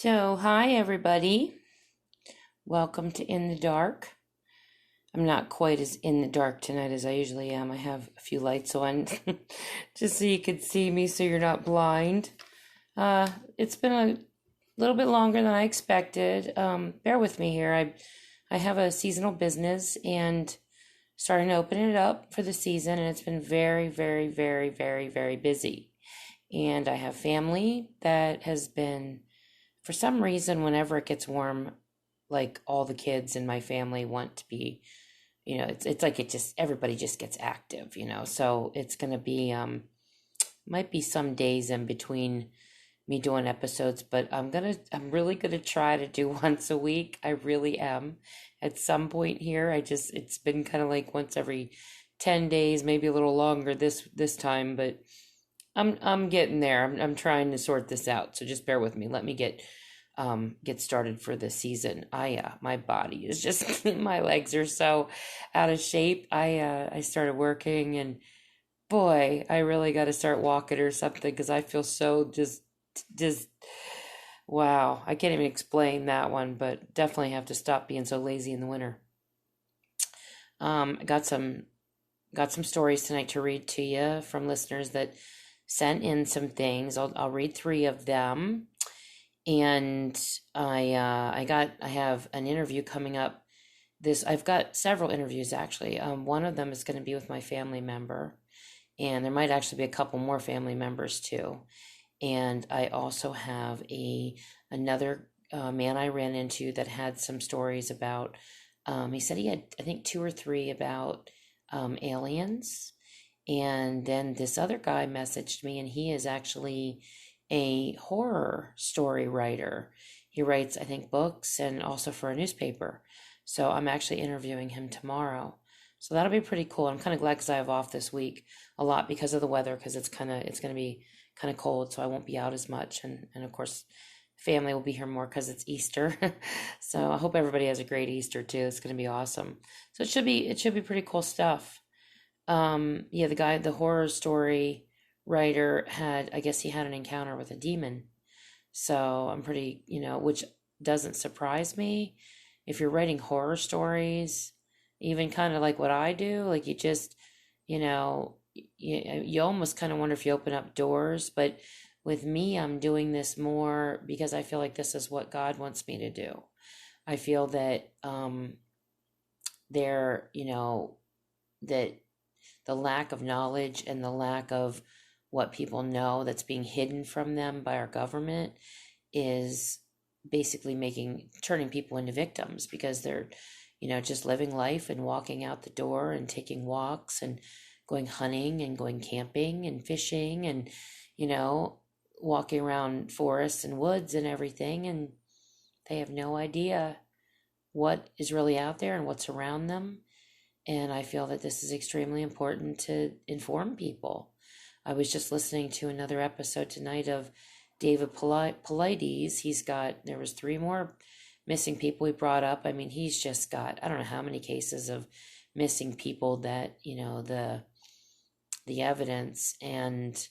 So, hi everybody. Welcome to In the Dark. I'm not quite as in the dark tonight as I usually am. I have a few lights on just so you could see me so you're not blind. It's been a little bit longer than I expected. Bear with me here. I have a seasonal business and starting to open it up for the season, and it's been very, very, very, very, very busy. And I have family that has been, for some reason, whenever it gets warm, like all the kids in my family want to be, it's like everybody just gets active, so it's going to be might be some days in between me doing episodes, but I'm really going to try to do once a week. I really am. At some point here, it's been kind of like once every 10 days, maybe a little longer this time, but I'm getting there. I'm trying to sort this out, so just bear with me. Let me get started for the season. My body is just my legs are so out of shape. I started working, and boy, I really got to start walking or something because I feel so just wow. I can't even explain that one, but definitely have to stop being so lazy in the winter. I got some stories tonight to read to you from listeners that sent in some things. I'll read three of them. And I have an interview coming up. I've got several interviews actually. One of them is going to be with my family member, and there might actually be a couple more family members too. And I also have another man I ran into that had some stories about. He said he had, I think, two or three about aliens. And then this other guy messaged me, and he is actually a horror story writer. He writes, I think, books and also for a newspaper. So I'm actually interviewing him tomorrow. So that'll be pretty cool. I'm kind of glad because I have off this week a lot because of the weather, because it's going to be kind of cold, so I won't be out as much. And of course, family will be here more because it's Easter. So I hope everybody has a great Easter too. It's going to be awesome. So it should be pretty cool stuff. Yeah, the horror story writer I guess he had an encounter with a demon. So I'm pretty, which doesn't surprise me. If you're writing horror stories, even kind of like what I do, like you just, you almost kind of wonder if you open up doors. But with me, I'm doing this more because I feel like this is what God wants me to do. I feel that there, that the lack of knowledge and the lack of what people know that's being hidden from them by our government is basically turning people into victims because they're, just living life and walking out the door and taking walks and going hunting and going camping and fishing and, walking around forests and woods and everything. And they have no idea what is really out there and what's around them. And I feel that this is extremely important to inform people. I was just listening to another episode tonight of David Paulides. There was three more missing people he brought up. I mean, he's just got, I don't know how many cases of missing people that, the evidence and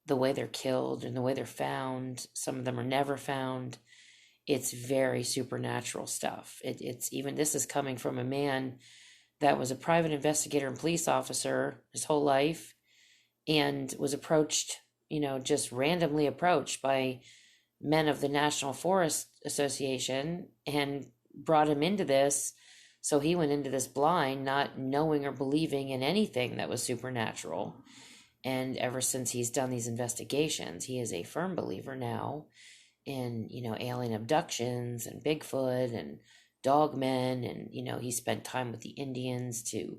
the way they're killed and the way they're found. Some of them are never found. It's very supernatural stuff. This is coming from a man that was a private investigator and police officer his whole life and was approached, just randomly approached by men of the National Forest Association and brought him into this. So he went into this blind, not knowing or believing in anything that was supernatural. And ever since he's done these investigations, he is a firm believer now in, alien abductions and Bigfoot and dogmen. And, he spent time with the Indians to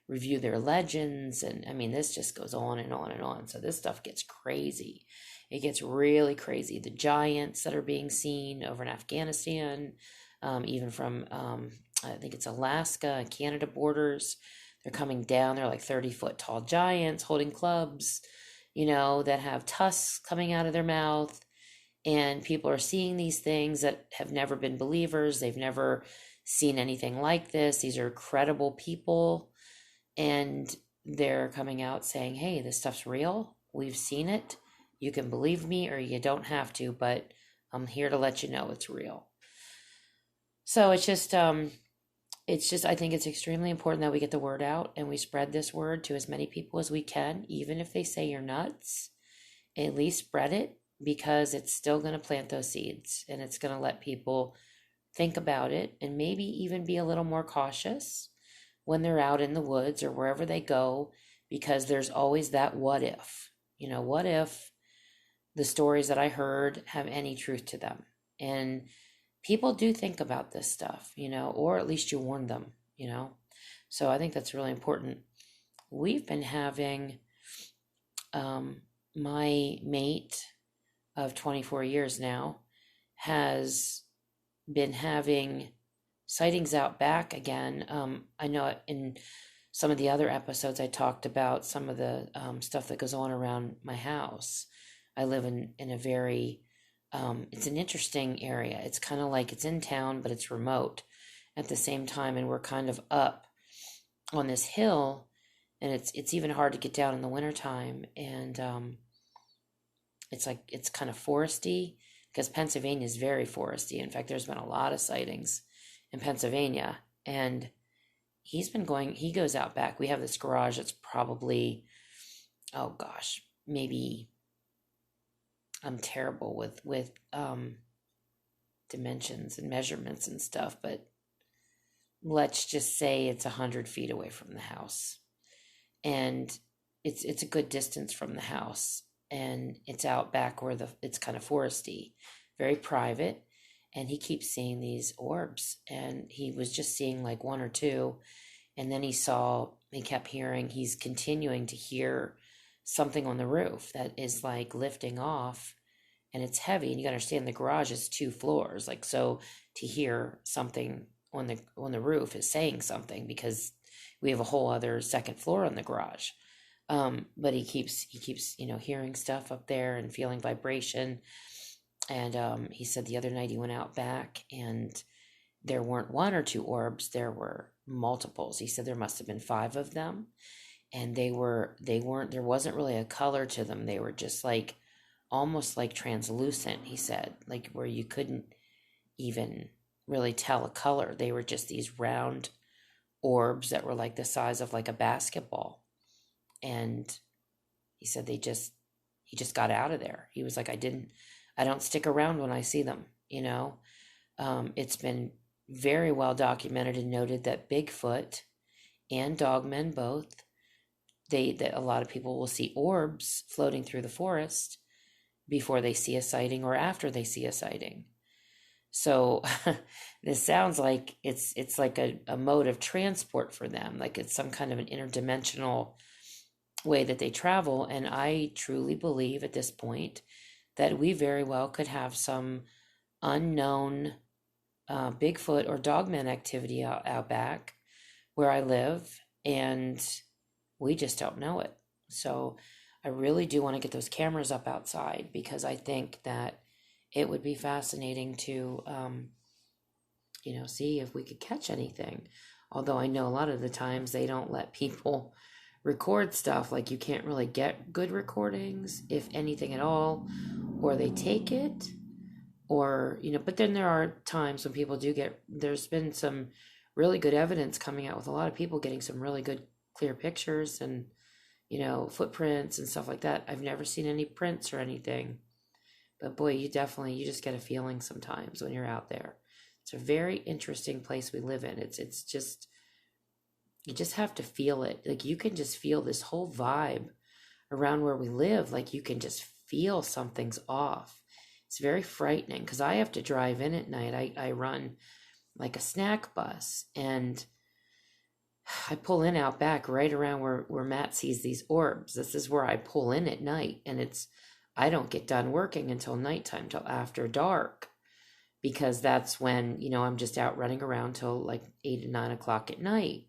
review their legends. And I mean, this just goes on and on and on. So this stuff gets crazy. It gets really crazy. The giants that are being seen over in Afghanistan, even from, I think it's Alaska and Canada borders. They're coming down. They're like 30-foot tall giants holding clubs, that have tusks coming out of their mouth. And people are seeing these things that have never been believers. They've never seen anything like this. These are credible people. And they're coming out saying, hey, this stuff's real. We've seen it. You can believe me or you don't have to, but I'm here to let you know it's real. So it's just, I think it's extremely important that we get the word out and we spread this word to as many people as we can, even if they say you're nuts. At least spread it, because it's still going to plant those seeds, and it's going to let people think about it and maybe even be a little more cautious when they're out in the woods or wherever they go, because there's always that what if. What if the stories that I heard have any truth to them? And people do think about this stuff, or at least you warn them. So I think that's really important. We've been having my mate of 24 years now has been having sightings out back again. I know in some of the other episodes I talked about some of the stuff that goes on around my house. I live in a very, it's an interesting area. It's kind of like it's in town, but it's remote at the same time. And we're kind of up on this hill, and it's even hard to get down in the wintertime. And it's kind of foresty, because Pennsylvania is very foresty. In fact, there's been a lot of sightings in Pennsylvania, and he goes out back. We have this garage that's probably, oh gosh, maybe, I'm terrible with dimensions and measurements and stuff, but let's just say it's 100 feet away from the house, and it's a good distance from the house, and it's out back where it's kind of foresty, very private. And he keeps seeing these orbs, and he was just seeing like one or two, and then he kept hearing, he's continuing to hear something on the roof that is like lifting off, and it's heavy. And you gotta understand, the garage is 2 floors, like, so to hear something on the roof is saying something, because we have a whole other second floor on the garage. But he keeps hearing stuff up there and feeling vibration. And he said the other night he went out back, and there weren't 1 or 2 orbs, there were multiples. He said there must have been 5 of them, and there wasn't really a color to them. They were just like almost like translucent, he said, like where you couldn't even really tell a color. They were just these round orbs that were like the size of like a basketball. And he said he just got out of there. He was like, I don't stick around when I see them. It's been very well documented and noted that Bigfoot and dogmen both, that a lot of people will see orbs floating through the forest before they see a sighting or after they see a sighting. So this sounds like it's like a mode of transport for them, like it's some kind of an interdimensional way that they travel. And I truly believe at this point that we very well could have some unknown Bigfoot or dogman activity out back where I live, and we just don't know it. So I really do want to get those cameras up outside, because I think that it would be fascinating to, see if we could catch anything. Although I know a lot of the times they don't let people record stuff, like you can't really get good recordings, if anything at all, or they take it, or, but then there are times when people there's been some really good evidence coming out with a lot of people getting some really good clear pictures and, footprints and stuff like that. I've never seen any prints or anything, but boy, you just get a feeling sometimes when you're out there. It's a very interesting place we live in. It's just, you just have to feel it. Like you can just feel this whole vibe around where we live. Like you can just feel something's off. It's very frightening, because I have to drive in at night. I run like a snack bus, and I pull in out back right around where Matt sees these orbs. This is where I pull in at night, and I don't get done working until nighttime, till after dark, because that's when, I'm just out running around till like 8 and 9 o'clock at night.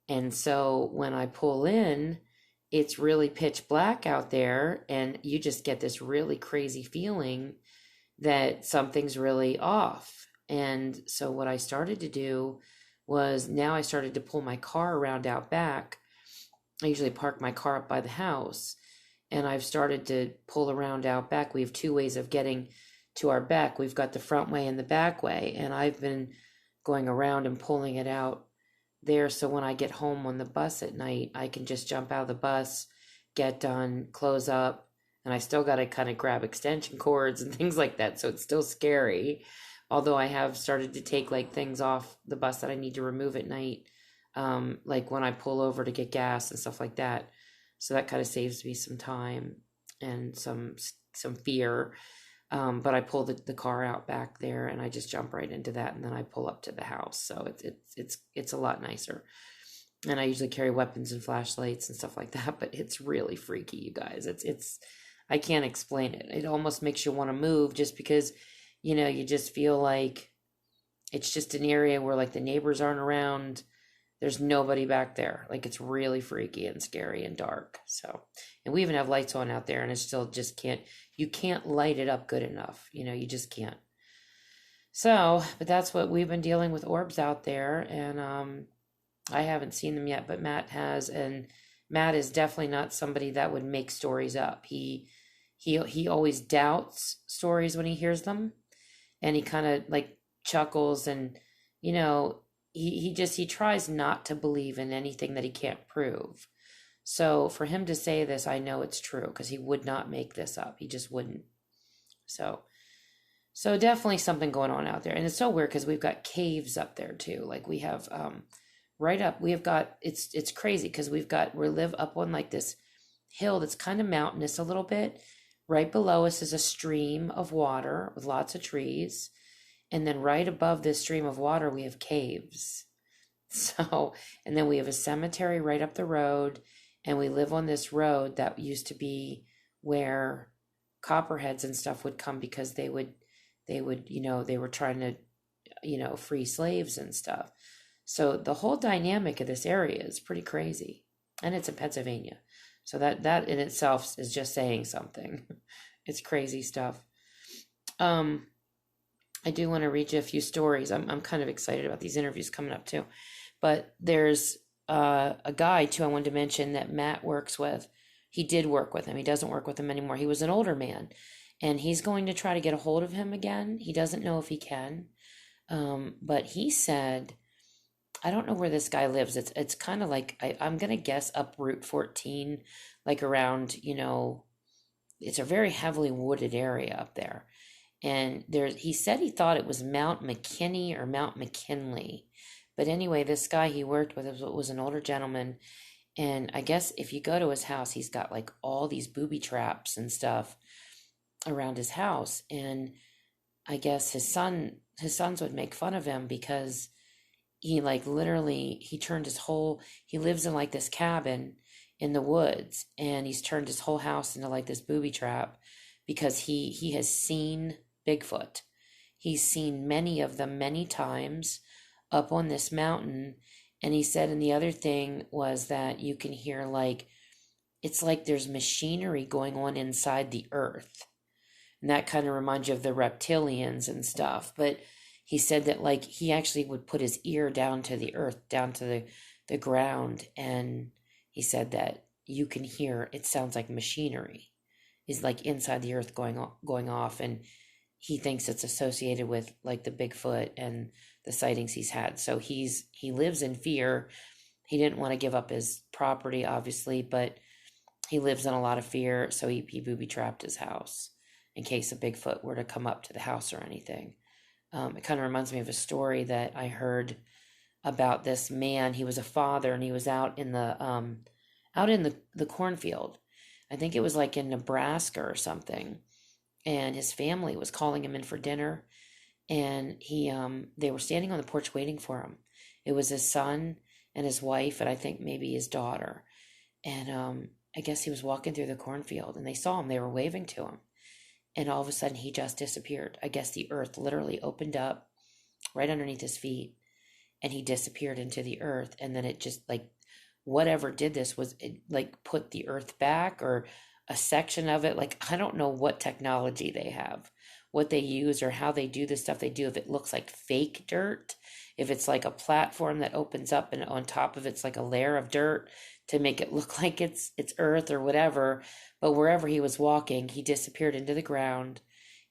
And so when I pull in, it's really pitch black out there, and you just get this really crazy feeling that something's really off. And so what I started to do was, now I started to pull my car around out back. I usually park my car up by the house, and I've started to pull around out back. We have 2 ways of getting to our back. We've got the front way and the back way, and I've been going around and pulling it out there, so when I get home on the bus at night, I can just jump out of the bus, get done, close up, and I still got to kind of grab extension cords and things like that, so it's still scary. Although I have started to take like things off the bus that I need to remove at night, like when I pull over to get gas and stuff like that. So that kind of saves me some time and some fear. But I pull the car out back there and I just jump right into that, and then I pull up to the house. So it's a lot nicer. And I usually carry weapons and flashlights and stuff like that, but it's really freaky, you guys. It's I can't explain it. It almost makes you want to move, just because, you just feel like it's just an area where like the neighbors aren't around. There's nobody back there. Like, it's really freaky and scary and dark. So, and we even have lights on out there, and it still just you can't light it up good enough. You just can't. So, but that's what we've been dealing with, orbs out there. And I haven't seen them yet, but Matt has. And Matt is definitely not somebody that would make stories up. He always doubts stories when he hears them. And he kind of like chuckles, and, he tries not to believe in anything that he can't prove. So for him to say this, I know it's true, because he would not make this up. He just wouldn't. So definitely something going on out there. And it's so weird because we've got caves up there too. Like we have right up, we have got, it's crazy because we live up on like this hill that's kind of mountainous a little bit. Right below us is a stream of water with lots of trees. And then right above this stream of water, we have caves. So, and then we have a cemetery right up the road. And we live on this road that used to be where copperheads and stuff would come, because they would, they were trying to, free slaves and stuff. So the whole dynamic of this area is pretty crazy. And it's in Pennsylvania. So that in itself is just saying something. It's crazy stuff. I do want to read you a few stories. I'm kind of excited about these interviews coming up too. But there's a guy too I wanted to mention that Matt works with. He did work with him. He doesn't work with him anymore. He was an older man, and he's going to try to get a hold of him again. He doesn't know if he can. But he said, I don't know where this guy lives. It's kind of like, I'm going to guess up Route 14, like around, it's a very heavily wooded area up there. And he said he thought it was Mount McKinney or Mount McKinley. But anyway, this guy he worked with was an older gentleman. And I guess if you go to his house, he's got like all these booby traps and stuff around his house. And I guess his sons would make fun of him because he like literally, he lives in like this cabin in the woods, and he's turned his whole house into like this booby trap because he has seen Bigfoot. He's seen many of them many times up on this mountain. And he said, and the other thing was that you can hear like, it's like there's machinery going on inside the earth. And that kind of reminds you of the reptilians and stuff. But he said that like he actually would put his ear down to the earth, down to the ground. And he said that you can hear, it sounds like machinery is like inside the earth going off. And he thinks it's associated with like the Bigfoot and the sightings he's had. So he lives in fear. He didn't want to give up his property, obviously, but he lives in a lot of fear. So he booby trapped his house in case a Bigfoot were to come up to the house or anything. It kind of reminds me of a story that I heard about this man. He was a father, and he was out in the cornfield. I think it was like in Nebraska or something. And his family was calling him in for dinner, and they were standing on the porch waiting for him. It was his son and his wife, and I think maybe his daughter. And I guess he was walking through the cornfield, and they saw him. They were waving to him. And all of a sudden, he just disappeared. I guess the earth literally opened up right underneath his feet, and he disappeared into the earth. And then it just like, whatever did this was it like put the earth back, or a section of it. Like, I don't know what technology they have, what they use, or how they do the stuff they do. If it looks like fake dirt, if it's like a platform that opens up and on top of it's like a layer of dirt to make it look like it's earth or whatever. But wherever he was walking, he disappeared into the ground.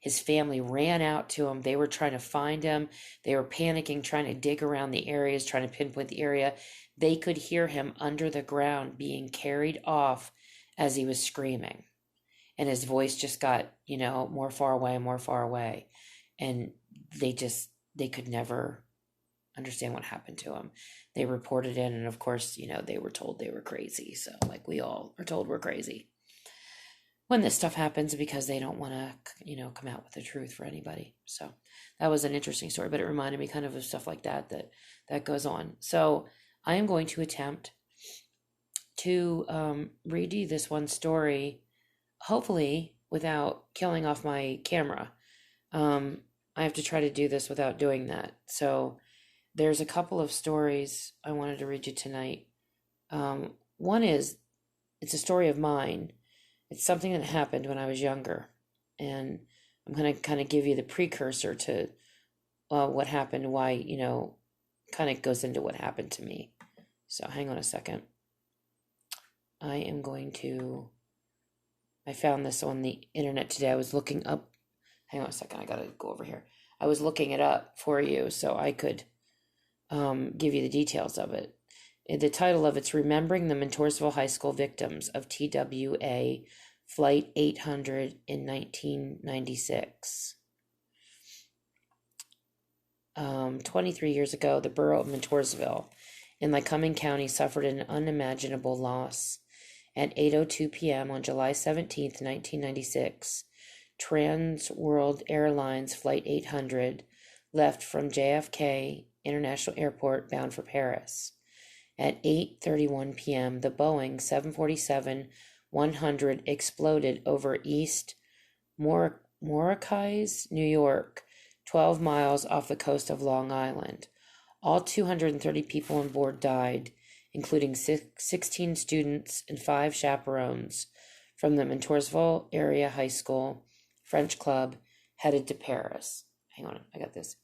His family ran out to him. They were trying to find him. They were panicking, trying to dig around the areas, trying to pinpoint the area. They could hear him under the ground being carried off as he was screaming. And his voice just got, more far away and more far away. And they could never understand what happened to him. They reported in, and of course, they were told they were crazy. So, like we all are told we're crazy when this stuff happens, because they don't want to, come out with the truth for anybody. So that was an interesting story, but it reminded me kind of stuff like that goes on. So I am going to attempt to read you this one story, hopefully without killing off my camera. I have to try to do this without doing that. So there's a couple of stories I wanted to read you tonight. One is, it's a story of mine. It's something that happened when I was younger. And I'm going to kind of give you the precursor to what happened, why, kind of goes into what happened to me. So hang on a second. I found this on the internet today. I was looking up, hang on a second, I got to go over here. I was looking it up for you so I could give you the details of it. The title of it's Remembering the Montoursville High School Victims of TWA Flight 800 in 1996. 23 years ago, the borough of Montoursville in Lycoming County suffered an unimaginable loss. At 8:02 p.m. on July 17, 1996, Trans World Airlines Flight 800 left from JFK International Airport bound for Paris. At 8:31 p.m., the Boeing 747-100 exploded over East Moroccas, New York, 12 miles off the coast of Long Island. All 230 people on board died, including 16 students and 5 chaperones from the Montoursville Area High School French Club headed to Paris. Hang on, I got this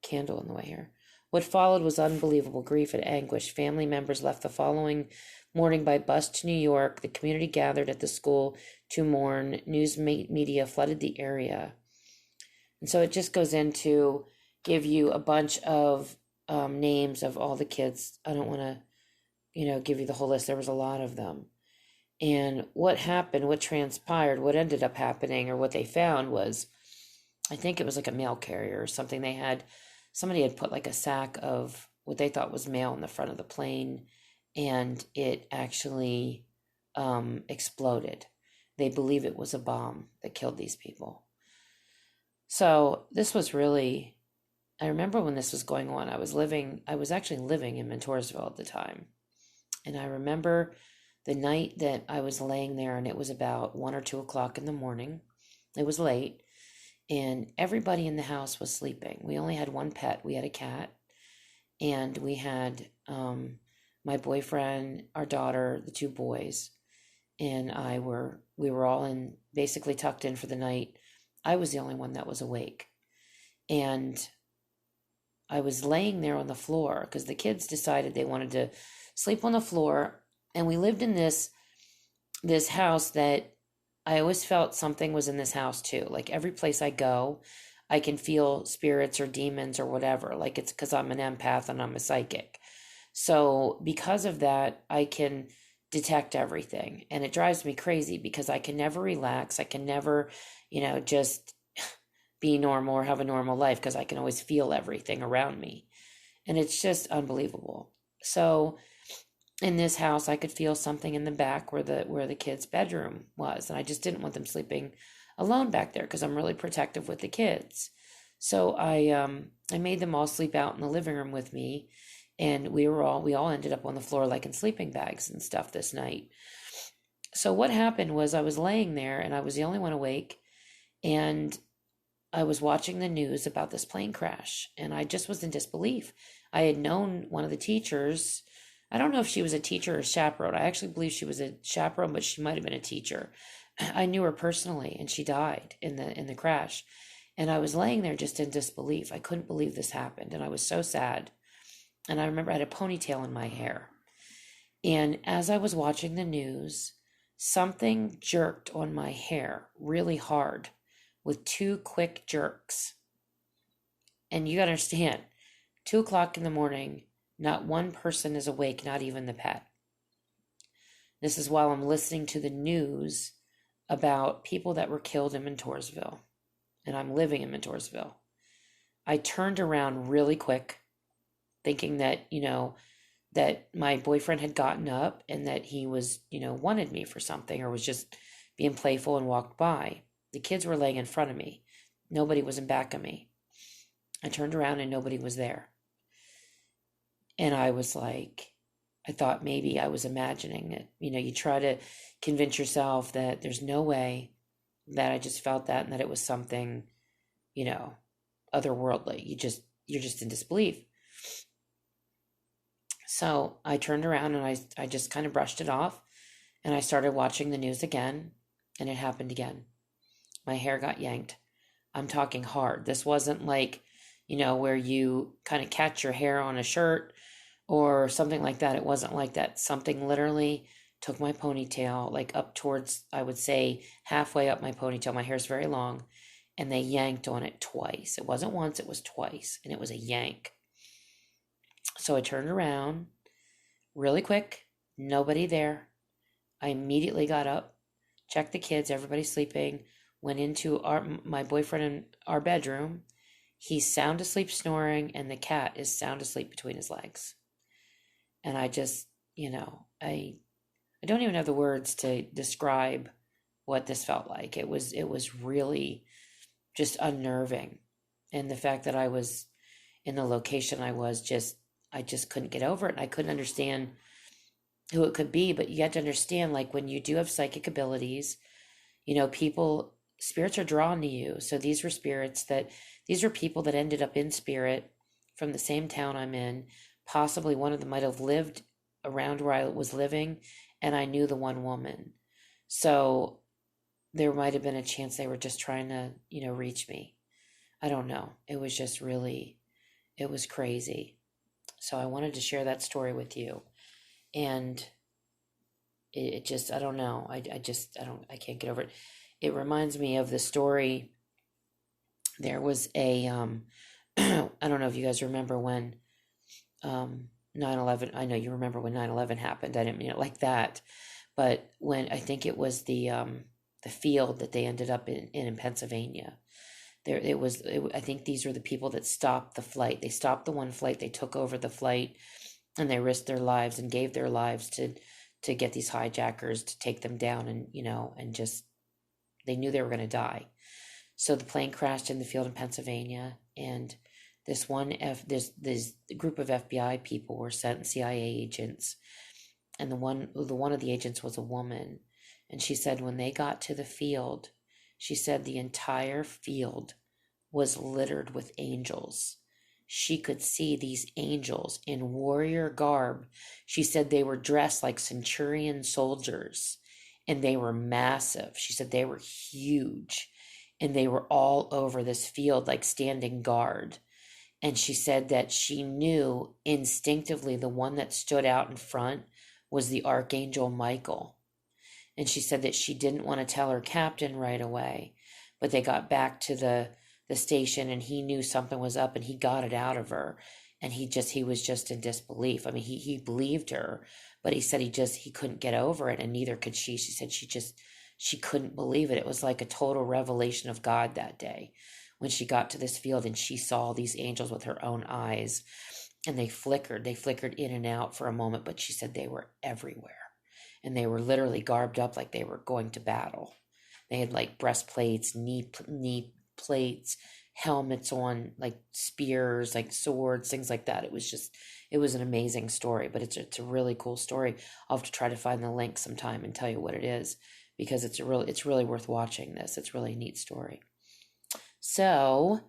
candle in the way here. What followed was unbelievable grief and anguish. Family members left the following morning by bus to New York. The community gathered at the school to mourn. News media flooded the area. And so it just goes into give you a bunch of names of all the kids. I don't want to, give you the whole list. There was a lot of them. And what happened, what transpired, what ended up happening, or what they found was, I think it was like a mail carrier or something. Somebody had put like a sack of what they thought was mail in the front of the plane, and it actually exploded. They believe it was a bomb that killed these people. So this was really, I remember when this was going on, I was actually living in Montoursville at the time. And I remember the night that I was laying there, and it was about 1 or 2 o'clock in the morning. It was late, and everybody in the house was sleeping. We only had one pet. We had a cat, and we had my boyfriend, our daughter, the 2 boys, and we were all basically tucked in for the night. I was the only one that was awake. And I was laying there on the floor because the kids decided they wanted to sleep on the floor. And we lived in this house that I always felt something was in this house too. Like every place I go, I can feel spirits or demons or whatever. Like it's because I'm an empath and I'm a psychic. So because of that, I can detect everything. And it drives me crazy because I can never relax. I can never, just be normal or have a normal life because I can always feel everything around me. And it's just unbelievable. So in this house, I could feel something in the back where the kids' bedroom was. And I just didn't want them sleeping alone back there because I'm really protective with the kids. So I made them all sleep out in the living room with me. And we all ended up on the floor like in sleeping bags and stuff this night. So what happened was I was laying there and I was the only one awake. And I was watching the news about this plane crash, and I just was in disbelief. I had known one of the teachers. I don't know if she was a teacher or a chaperone. I actually believe she was a chaperone, but she might have been a teacher. I knew her personally, and she died in the crash. And I was laying there just in disbelief. I couldn't believe this happened, and I was so sad. And I remember I had a ponytail in my hair. And as I was watching the news, something jerked on my hair really hard with 2 quick jerks. And you gotta understand, 2 o'clock in the morning, not one person is awake, not even the pet. This is while I'm listening to the news about people that were killed in Mentorsville. And I'm living in Mentorsville. I turned around really quick, thinking that, that my boyfriend had gotten up and that he was, wanted me for something or was just being playful and walked by. The kids were laying in front of me. Nobody was in back of me. I turned around and nobody was there. And I was like, I thought maybe I was imagining it. You try to convince yourself that there's no way that I just felt that and that it was something, otherworldly. You're just in disbelief. So I turned around and I just kind of brushed it off and I started watching the news again, and it happened again. My hair got yanked. I'm talking hard. This wasn't like, where you kind of catch your hair on a shirt or something like that. It wasn't like that. Something literally took my ponytail like up towards, I would say, halfway up my ponytail. My hair's very long, and they yanked on it twice. It wasn't once, it was twice, and it was a yank. So I turned around really quick, nobody there. I immediately got up, checked the kids, everybody's sleeping, went into my boyfriend in our bedroom. He's sound asleep snoring, and the cat is sound asleep between his legs. And I just, I don't even have the words to describe what this felt like. It was really just unnerving. And the fact that I was in the location I just couldn't get over it. And I couldn't understand who it could be. But you have to understand, like, when you do have psychic abilities, spirits are drawn to you. So these were people that ended up in spirit from the same town I'm in. Possibly one of them might have lived around where I was living, and I knew the one woman. So there might have been a chance they were just trying to, reach me. I don't know. It was just really, it was crazy. So I wanted to share that story with you. And it just, I don't know. I can't get over it. It reminds me of the story. There was a, I don't know if you guys remember when 9/11, I know you remember when 9/11 happened. I didn't mean it like that. But when, I think it was the field that they ended up in Pennsylvania. I think these were the people that stopped the flight. They stopped the one flight, they took over the flight, and they risked their lives and gave their lives to get these hijackers to take them down, and and just, they knew they were going to die. So the plane crashed in the field in Pennsylvania, and this group of FBI people were sent, CIA agents, and the one of the agents was a woman, and she said when they got to the field, she said the entire field was littered with angels. She could see these angels in warrior garb. She said they were dressed like centurion soldiers, and they were massive. She said they were huge, and they were all over this field like standing guard. And she said that she knew instinctively the one that stood out in front was the Archangel Michael. And she said that she didn't want to tell her captain right away, but they got back to the station, and he knew something was up, and he got it out of her. And he was just in disbelief. I mean, he believed her, but he said he couldn't get over it, and neither could she. She said she couldn't believe it. It was like a total revelation of God that day when she got to this field and she saw these angels with her own eyes, and they flickered in and out for a moment, but she said they were everywhere, and they were literally garbed up like they were going to battle. They had like breastplates, knee plates, helmets on, like spears, like swords, things like that. It was an amazing story, but it's a really cool story. I'll have to try to find the link sometime and tell you what it is, because it's really worth watching this. It's really a neat story. So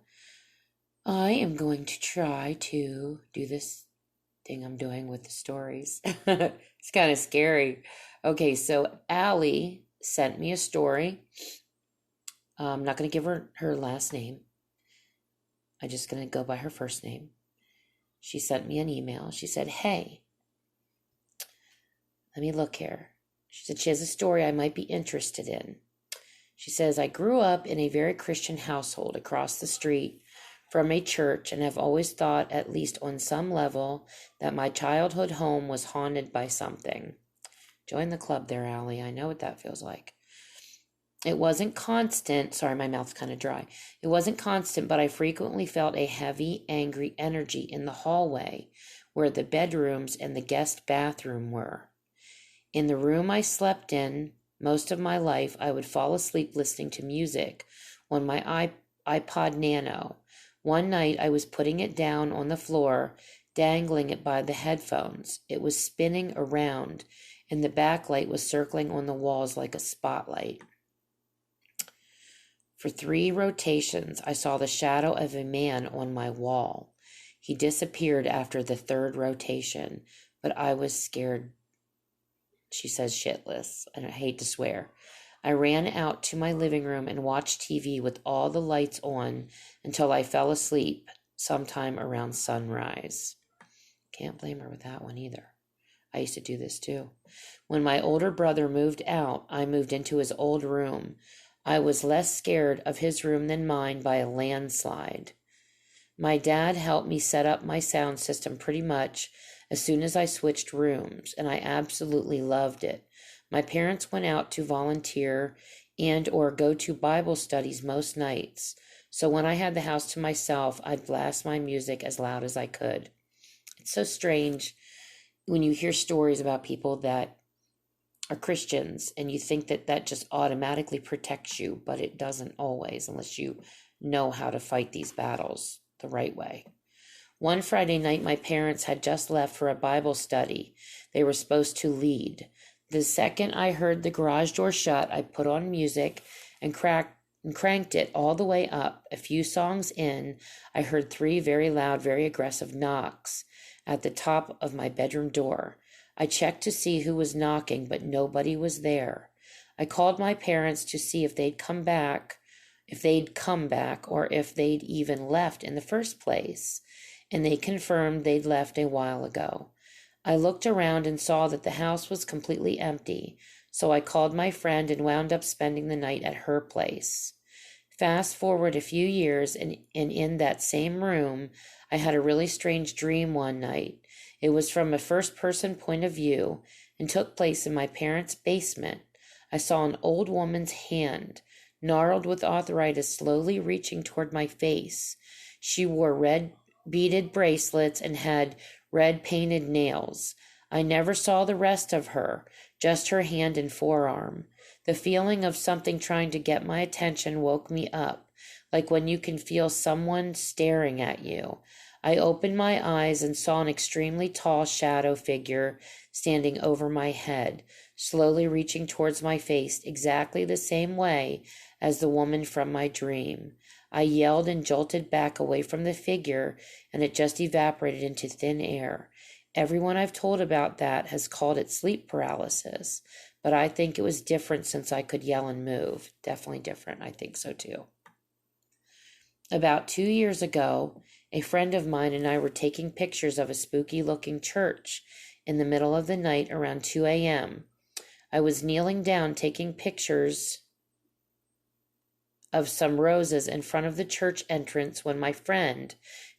I am going to try to do this thing I'm doing with the stories. It's kind of scary. Okay, so Allie sent me a story. I'm not going to give her last name. I'm just going to go by her first name. She sent me an email. She said, hey, let me look here. She said she has a story I might be interested in. She says, I grew up in a very Christian household across the street from a church and have always thought, at least on some level, that my childhood home was haunted by something. Join the club there, Allie. I know what that feels like. It wasn't constant. Sorry, my mouth's kind of dry. It wasn't constant, but I frequently felt a heavy, angry energy in the hallway where the bedrooms and the guest bathroom were. In the room I slept in most of my life, I would fall asleep listening to music on my iPod Nano. One night I was putting it down on the floor, dangling it by the headphones. It was spinning around, and the backlight was circling on the walls like a spotlight. For 3 rotations, I saw the shadow of a man on my wall. He disappeared after the 3rd rotation, but I was scared. She says shitless, and I hate to swear. I ran out to my living room and watched TV with all the lights on until I fell asleep sometime around sunrise. Can't blame her with that one either. I used to do this too. When my older brother moved out, I moved into his old room. I was less scared of his room than mine by a landslide. My dad helped me set up my sound system pretty much as soon as I switched rooms, and I absolutely loved it. My parents went out to volunteer and or go to Bible studies most nights, so when I had the house to myself, I'd blast my music as loud as I could. It's so strange when you hear stories about people that are Christians and you think that that just automatically protects you, but it doesn't always unless you know how to fight these battles the right way. One Friday night, my parents had just left for a Bible study they were supposed to lead. The second I heard the garage door shut, I put on music and cranked it all the way up. A few songs in, I heard 3 very loud, very aggressive knocks at the top of my bedroom door. I checked to see who was knocking, but nobody was there. I called my parents to see if they'd come back, or if they'd even left in the first place, and they confirmed they'd left a while ago. I looked around and saw that the house was completely empty, so I called my friend and wound up spending the night at her place. Fast forward a few years, and in that same room, I had a really strange dream one night. It was from a first-person point of view and took place in my parents' basement. I saw an old woman's hand, gnarled with arthritis, slowly reaching toward my face. She wore red beaded bracelets and had red painted nails. I never saw the rest of her, just her hand and forearm. The feeling of something trying to get my attention woke me up, like when you can feel someone staring at you. I opened my eyes and saw an extremely tall shadow figure standing over my head, slowly reaching towards my face exactly the same way as the woman from my dream. I yelled and jolted back away from the figure, and it just evaporated into thin air. Everyone I've told about that has called it sleep paralysis, but I think it was different since I could yell and move. Definitely different. I think so too. About 2 years ago, a friend of mine and I were taking pictures of a spooky-looking church in the middle of the night around 2 a.m. I was kneeling down taking pictures of some roses in front of the church entrance when my friend,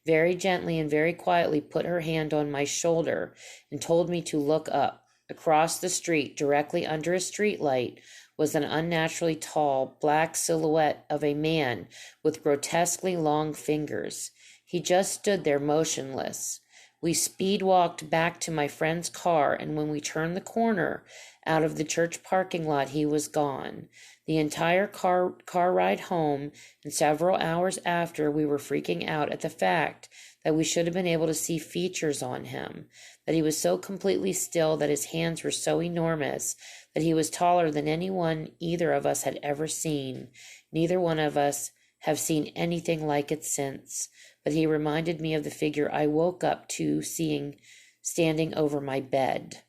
very gently and very quietly, put her hand on my shoulder and told me to look up. Across the street, directly under a street light, was an unnaturally tall, black silhouette of a man with grotesquely long fingers. He just stood there motionless. We speed walked back to my friend's car, and when we turned the corner out of the church parking lot, he was gone. The entire car ride home and several hours after, we were freaking out at the fact that we should have been able to see features on him, that he was so completely still, that his hands were so enormous, that he was taller than anyone either of us had ever seen. Neither one of us have seen anything like it since, but he reminded me of the figure I woke up to seeing standing over my bed.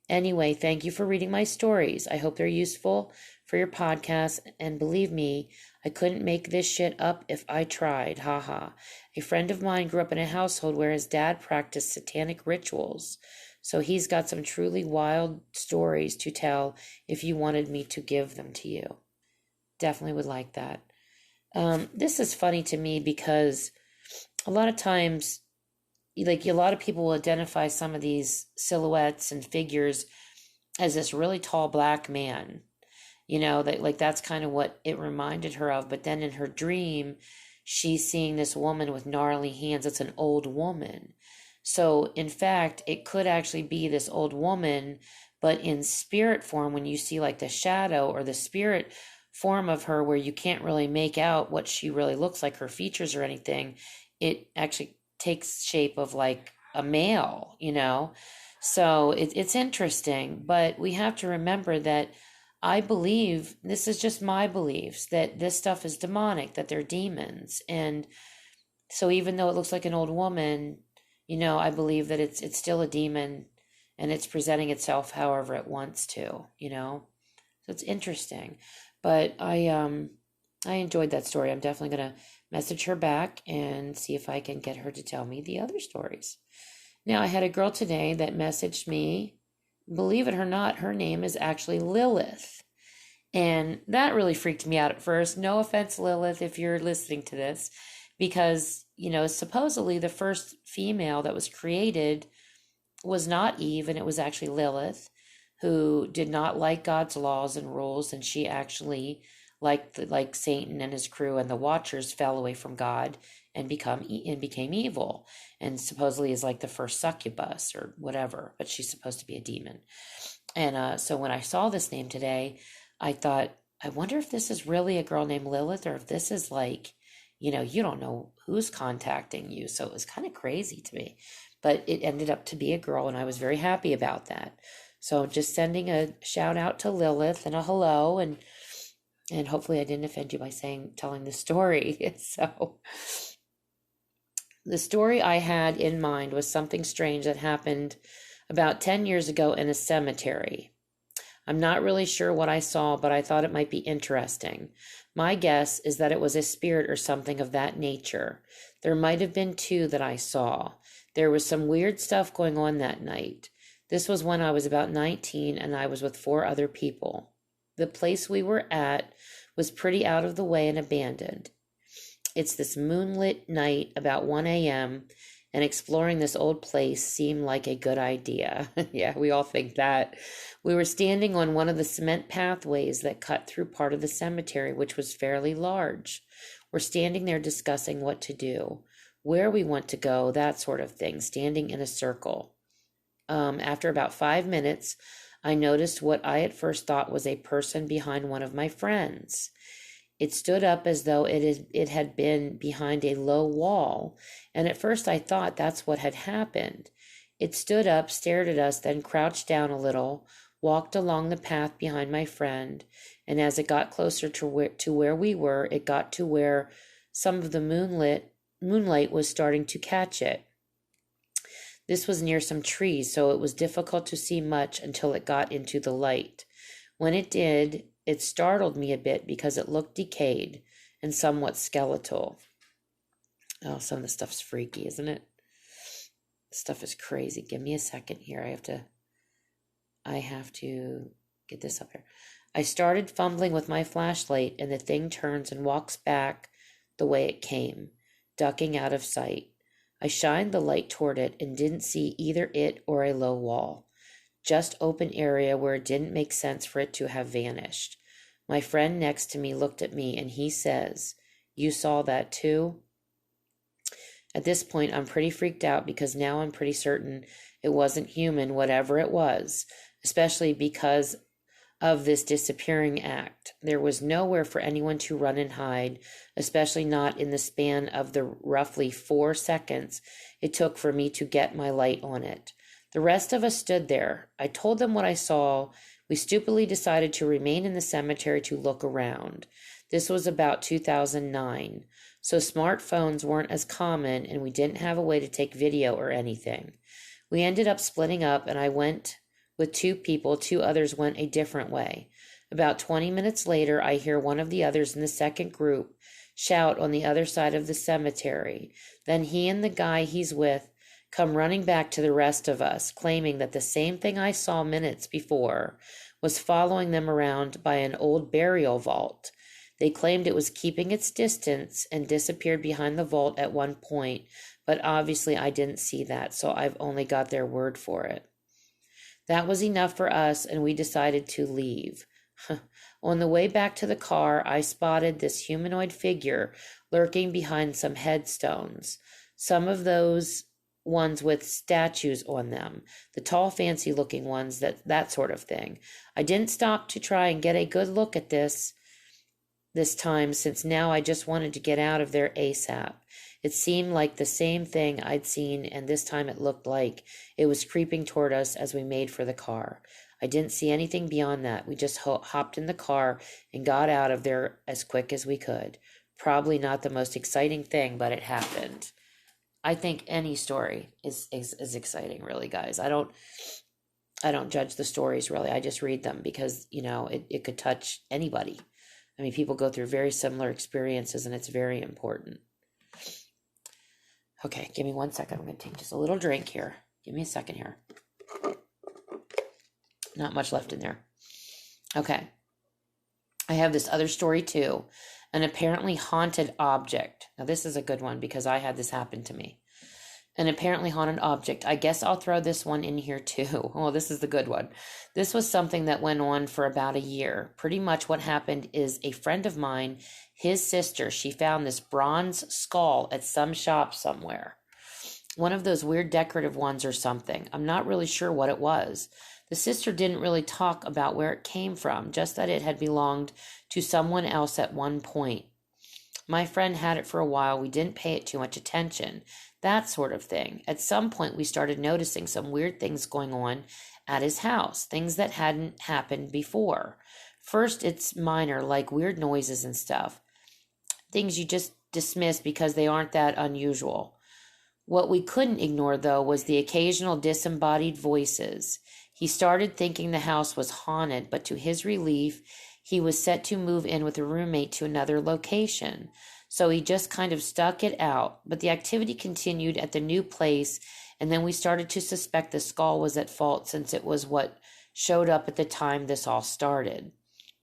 Anyway, thank you for reading my stories. I hope they're useful for your podcast, and believe me, I couldn't make this shit up if I tried. Haha. A friend of mine grew up in a household where his dad practiced satanic rituals, so he's got some truly wild stories to tell if you wanted me to give them to you. Definitely would like that. This is funny to me because a lot of times, like a lot of people will identify some of these silhouettes and figures as this really tall black man, that like that's kind of what it reminded her of. But then in her dream, she's seeing this woman with gnarly hands. It's an old woman. So in fact, it could actually be this old woman, but in spirit form, when you see like the shadow or the spirit form of her, where you can't really make out what she really looks like, her features or anything, it actually takes shape of like a male. So it's interesting, but we have to remember that I believe, this is just my beliefs, that this stuff is demonic, that they're demons. And so even though it looks like an old woman, I believe that it's still a demon, and it's presenting itself however it wants to. So it's interesting. But I enjoyed that story. I'm definitely going to message her back and see if I can get her to tell me the other stories. Now, I had a girl today that messaged me. Believe it or not, her name is actually Lilith. And that really freaked me out at first. No offense, Lilith, if you're listening to this, because, supposedly the first female that was created was not Eve, and it was actually Lilith, who did not like God's laws and rules, and she actually, like Satan and his crew and the Watchers, fell away from God and became evil, and supposedly is like the first succubus or whatever, but she's supposed to be a demon. And so when I saw this name today, I thought, I wonder if this is really a girl named Lilith, or if this is like, you don't know who's contacting you. So it was kind of crazy to me, but it ended up to be a girl, and I was very happy about that. So just sending a shout out to Lilith and a hello, and hopefully I didn't offend you by telling the story. So the story I had in mind was something strange that happened about 10 years ago in a cemetery. I'm not really sure what I saw, but I thought it might be interesting. My guess is that it was a spirit or something of that nature. There might have been two that I saw. There was some weird stuff going on that night. This was when I was about 19, and I was with 4 other people. The place we were at was pretty out of the way and abandoned. It's this moonlit night about 1 a.m., and exploring this old place seemed like a good idea. Yeah, we all think that. We were standing on one of the cement pathways that cut through part of the cemetery, which was fairly large. We're standing there discussing what to do, where we want to go, that sort of thing, standing in a circle. After about 5 minutes, I noticed what I at first thought was a person behind one of my friends. It stood up as though it had been behind a low wall, and at first I thought that's what had happened. It stood up, stared at us, then crouched down a little, walked along the path behind my friend, and as it got closer to where we were, it got to where some of the moonlight was starting to catch it. This was near some trees, so it was difficult to see much until it got into the light. When it did, it startled me a bit because it looked decayed and somewhat skeletal. Oh, some of the stuff's freaky, isn't it? Stuff is crazy. Give me a second here. I have to get this up here. I started fumbling with my flashlight, and the thing turns and walks back the way it came, ducking out of sight. I shined the light toward it and didn't see either it or a low wall. Just open area where it didn't make sense for it to have vanished. My friend next to me looked at me, and he says, "You saw that too?" At this point, I'm pretty freaked out because now I'm pretty certain it wasn't human, whatever it was, especially because of this disappearing act. There was nowhere for anyone to run and hide, especially not in the span of the roughly 4 seconds it took for me to get my light on it. The rest of us stood there. I told them what I saw. We stupidly decided to remain in the cemetery to look around. This was about 2009, so smartphones weren't as common, and we didn't have a way to take video or anything. We ended up splitting up, and I went with 2 people. 2 others went a different way. About 20 minutes later, I hear one of the others in the second group shout on the other side of the cemetery. Then he and the guy he's with come running back to the rest of us, claiming that the same thing I saw minutes before was following them around by an old burial vault. They claimed it was keeping its distance and disappeared behind the vault at one point, but obviously I didn't see that, so I've only got their word for it. That was enough for us, and we decided to leave. On the way back to the car, I spotted this humanoid figure lurking behind some headstones. Some of those ones with statues on them, the tall, fancy-looking ones, that sort of thing. I didn't stop to try and get a good look at this time, since now I just wanted to get out of there ASAP. It seemed like the same thing I'd seen, and this time it looked like it was creeping toward us as we made for the car. I didn't see anything beyond that. We just hopped in the car and got out of there as quick as we could. Probably not the most exciting thing, but it happened. I think any story is exciting, really, guys. I don't judge the stories, really. I just read them because, it could touch anybody. I mean, people go through very similar experiences, and it's very important. Okay, give me 1 second. I'm going to take just a little drink here. Give me a second here. Not much left in there. Okay. I have this other story too. An apparently haunted object. Now, this is a good one because I had this happen to me. An apparently haunted object. I guess I'll throw this one in here too. Oh, this is the good one. This was something that went on for about a year. Pretty much what happened is a friend of mine, his sister, she found this bronze skull at some shop somewhere. One of those weird decorative ones or something. I'm not really sure what it was. The sister didn't really talk about where it came from, just that it had belonged to someone else at one point. My friend had it for a while. We didn't pay it too much attention. That sort of thing. At some point, we started noticing some weird things going on at his house, things that hadn't happened before. First, it's minor, like weird noises and stuff. Things you just dismiss because they aren't that unusual. What we couldn't ignore, though, was the occasional disembodied voices. He started thinking the house was haunted, but to his relief, he was set to move in with a roommate to another location. So he just kind of stuck it out. But the activity continued at the new place, and then we started to suspect the skull was at fault since it was what showed up at the time this all started.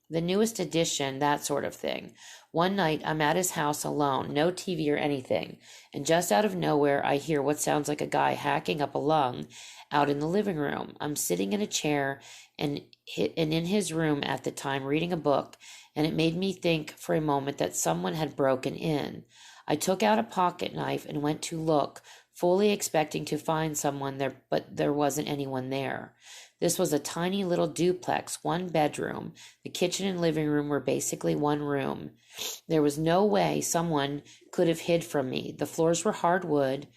The newest addition, that sort of thing. One night, I'm at his house alone, no TV or anything, and just out of nowhere, I hear what sounds like a guy hacking up a lung out in the living room. I'm sitting in a chair and in his room at the time reading a book, and it made me think for a moment that someone had broken in. I took out a pocket knife and went to look, fully expecting to find someone there, but there wasn't anyone there. This was a tiny little duplex, one bedroom. The kitchen and living room were basically one room. There was no way someone could have hid from me. The floors were hardwood.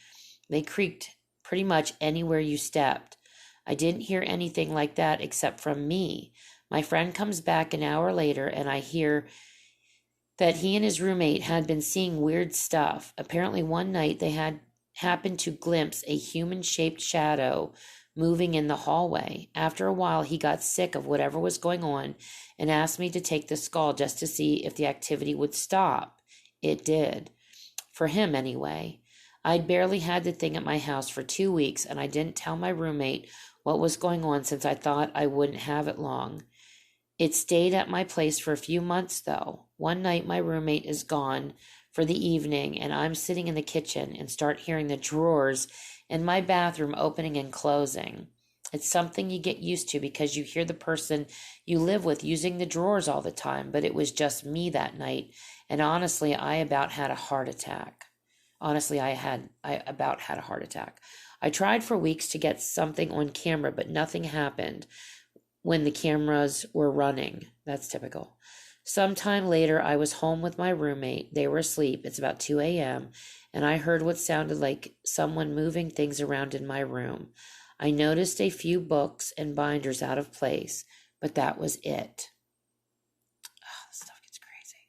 They creaked pretty much anywhere you stepped. I didn't hear anything like that except from me. My friend comes back an hour later, and I hear that he and his roommate had been seeing weird stuff. Apparently one night they had happened to glimpse a human-shaped shadow moving in the hallway. After a while, he got sick of whatever was going on and asked me to take the skull just to see if the activity would stop. It did. For him, anyway. I'd barely had the thing at my house for 2 weeks, and I didn't tell my roommate what was going on since I thought I wouldn't have it long. It stayed at my place for a few months, though. One night, my roommate is gone for the evening, and I'm sitting in the kitchen and start hearing the drawers in my bathroom opening and closing. It's something you get used to because you hear the person you live with using the drawers all the time, but it was just me that night, and honestly, I about had a heart attack. I about had a heart attack. I tried for weeks to get something on camera, but nothing happened when the cameras were running. That's typical. Sometime later, I was home with my roommate. They were asleep. It's about 2 a.m., and I heard what sounded like someone moving things around in my room. I noticed a few books and binders out of place, but that was it. Oh, this stuff gets crazy.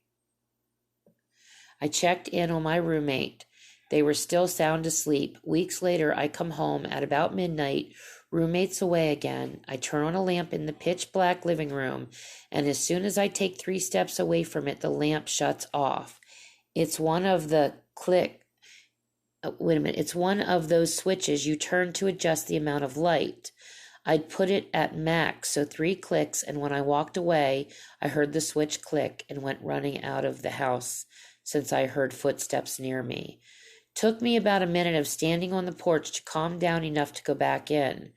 I checked in on my roommate. They were still sound asleep. Weeks later, I come home at about midnight. Roommate's away again. I turn on a lamp in the pitch black living room, and as soon as I take 3 steps away from it, the lamp shuts off. It's one of the It's one of those switches you turn to adjust the amount of light. I'd put it at max, so 3 clicks, and when I walked away, I heard the switch click and went running out of the house since I heard footsteps near me. Took me about a minute of standing on the porch to calm down enough to go back in.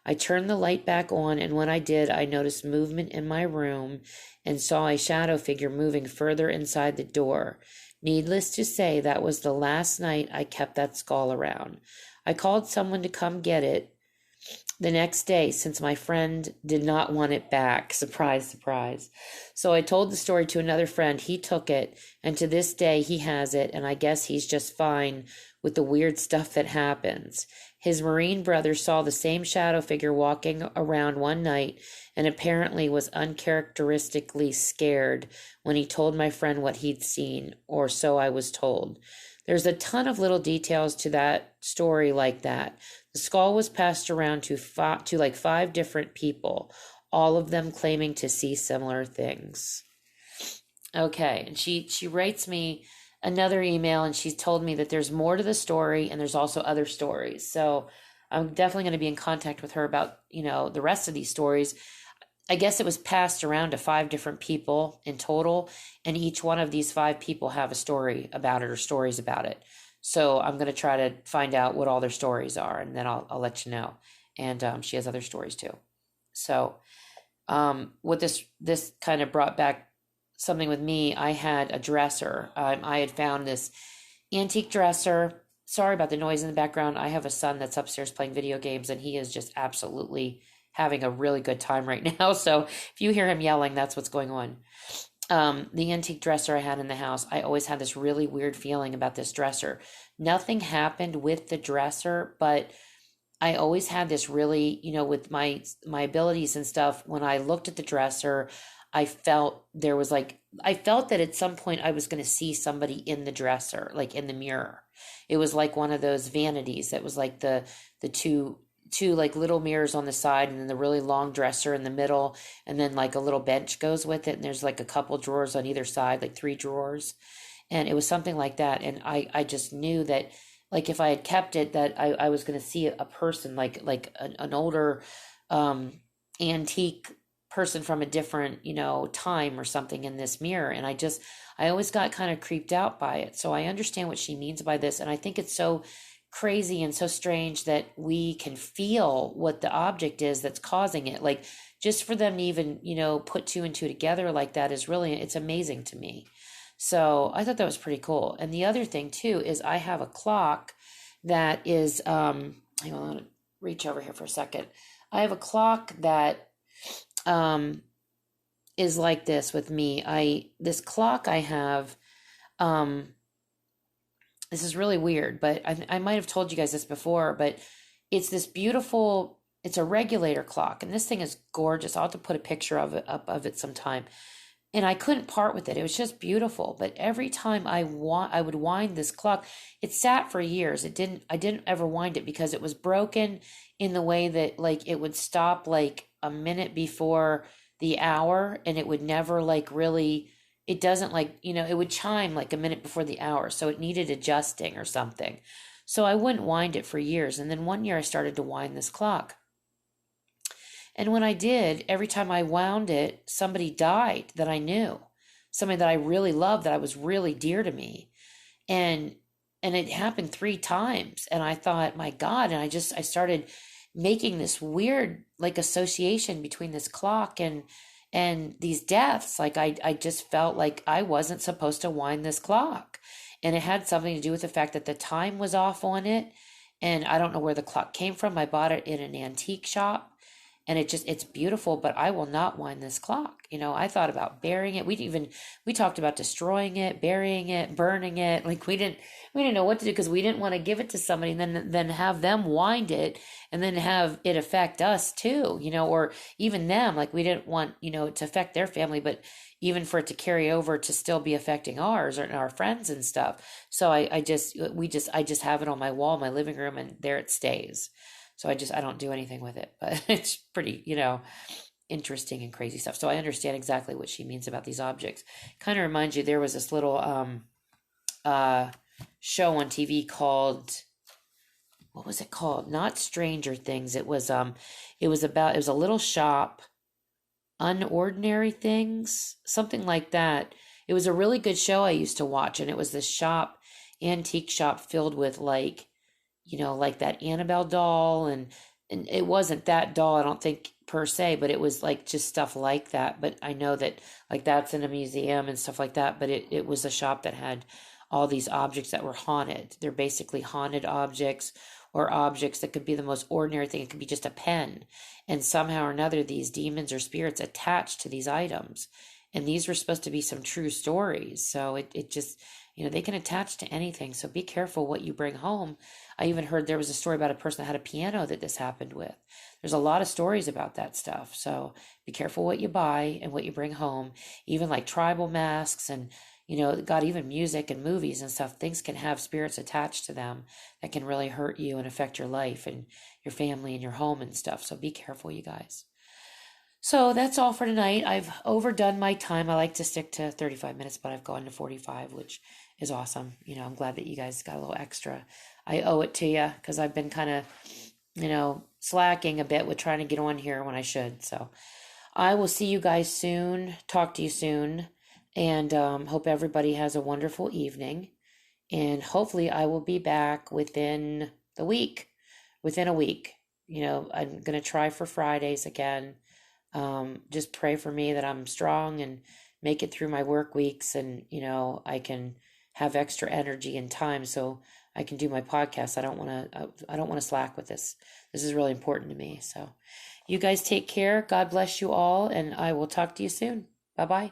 I turned the light back on, and when I did, I noticed movement in my room and saw a shadow figure moving further inside the door. Needless to say, that was the last night I kept that skull around. I called someone to come get it the next day since my friend did not want it back. Surprise, surprise. So I told the story to another friend. He took it, and to this day he has it, and I guess he's just fine with the weird stuff that happens. His Marine brother saw the same shadow figure walking around one night and apparently was uncharacteristically scared when he told my friend what he'd seen, or so I was told. There's a ton of little details to that story like that. The skull was passed around to like 5 different people, all of them claiming to see similar things. Okay, and she writes me another email, and she's told me that there's more to the story and there's also other stories. So I'm definitely going to be in contact with her about, the rest of these stories. I guess it was passed around to 5 different people in total, and each one of these 5 people have a story about it or stories about it. So I'm going to try to find out what all their stories are, and then I'll let you know. And she has other stories too. So what this kind of brought back something with me. I had a dresser. I had found this antique dresser. Sorry about the noise in the background. I have a son that's upstairs playing video games, and he is just absolutely having a really good time right now. So if you hear him yelling, that's what's going on. The antique dresser I had in the house, I always had this really weird feeling about this dresser. Nothing happened with the dresser, but I always had this really, with my abilities and stuff, when I looked at the dresser, I felt that at some point I was going to see somebody in the dresser, like in the mirror. It was like one of those vanities that was like the two like little mirrors on the side, and then the really long dresser in the middle, and then like a little bench goes with it, and there's like a couple drawers on either side, like 3 drawers. And it was something like that. And I just knew that, like, if I had kept it, that I was going to see a person, like an older antique person from a different, time or something in this mirror. And I always got kind of creeped out by it. So I understand what she means by this. And I think it's so crazy and so strange that we can feel what the object is that's causing it. Like, just for them to even, put 2 and 2 together like that it's amazing to me. So I thought that was pretty cool. And the other thing too is I have a clock that is, hang on, I'm gonna reach over here for a second. I have a clock that is like this with me. This clock I have, this is really weird, but I might have told you guys this before, but it's this beautiful, it's a regulator clock, and this thing is gorgeous. I'll have to put a picture of it sometime. And I couldn't part with it. It was just beautiful. But every time I would wind this clock, it sat for years. I didn't ever wind it because it was broken in the way that, like, it would stop like a minute before the hour, and it would never like really, it doesn't like, it would chime like a minute before the hour. So it needed adjusting or something. So I wouldn't wind it for years. And then one year I started to wind this clock. And when I did, every time I wound it, somebody died that I knew, somebody that I really loved, that I was really dear to me. And it happened 3 times. And I thought, my God, and I started making this weird like association between this clock and these deaths. Like I just felt like I wasn't supposed to wind this clock. And it had something to do with the fact that the time was off on it. And I don't know where the clock came from. I bought it in an antique shop. And it's beautiful, but I will not wind this clock. I thought about burying it. We talked about destroying it, burying it, burning it. Like we didn't know what to do because we didn't want to give it to somebody and then have them wind it and then have it affect us too, or even them. Like we didn't want, to affect their family, but even for it to carry over to still be affecting ours or our friends and stuff. So I just have it on my wall in my living room, and there it stays. So I don't do anything with it, but it's pretty, interesting and crazy stuff. So I understand exactly what she means about these objects. Kind of reminds you, there was this little show on TV called, what was it called? Not Stranger Things. It was a little shop, Unordinary Things, something like that. It was a really good show I used to watch, and it was this shop, antique shop filled with like, like that Annabelle doll, and it wasn't that doll, I don't think per se, but it was like just stuff like that. But I know that like that's in a museum and stuff like that, but it was a shop that had all these objects that were haunted. They're basically haunted objects or objects that could be the most ordinary thing. It could be just a pen. And somehow or another, these demons or spirits attached to these items. And these were supposed to be some true stories. So it just, they can attach to anything. So be careful what you bring home. I even heard there was a story about a person that had a piano that this happened with. There's a lot of stories about that stuff. So be careful what you buy and what you bring home. Even like tribal masks and, got even music and movies and stuff. Things can have spirits attached to them that can really hurt you and affect your life and your family and your home and stuff. So be careful, you guys. So that's all for tonight. I've overdone my time. I like to stick to 35 minutes, but I've gone to 45, which is awesome. I'm glad that you guys got a little extra. I owe it to you because I've been kind of, slacking a bit with trying to get on here when I should. So I will see you guys soon. Talk to you soon. And hope everybody has a wonderful evening. And hopefully I will be back within a week. I'm going to try for Fridays again. Just pray for me that I'm strong and make it through my work weeks, and I can have extra energy and time so I can do my podcast. I don't want to slack with this. This is really important to me. So you guys take care. God bless you all, and I will talk to you soon. Bye-bye.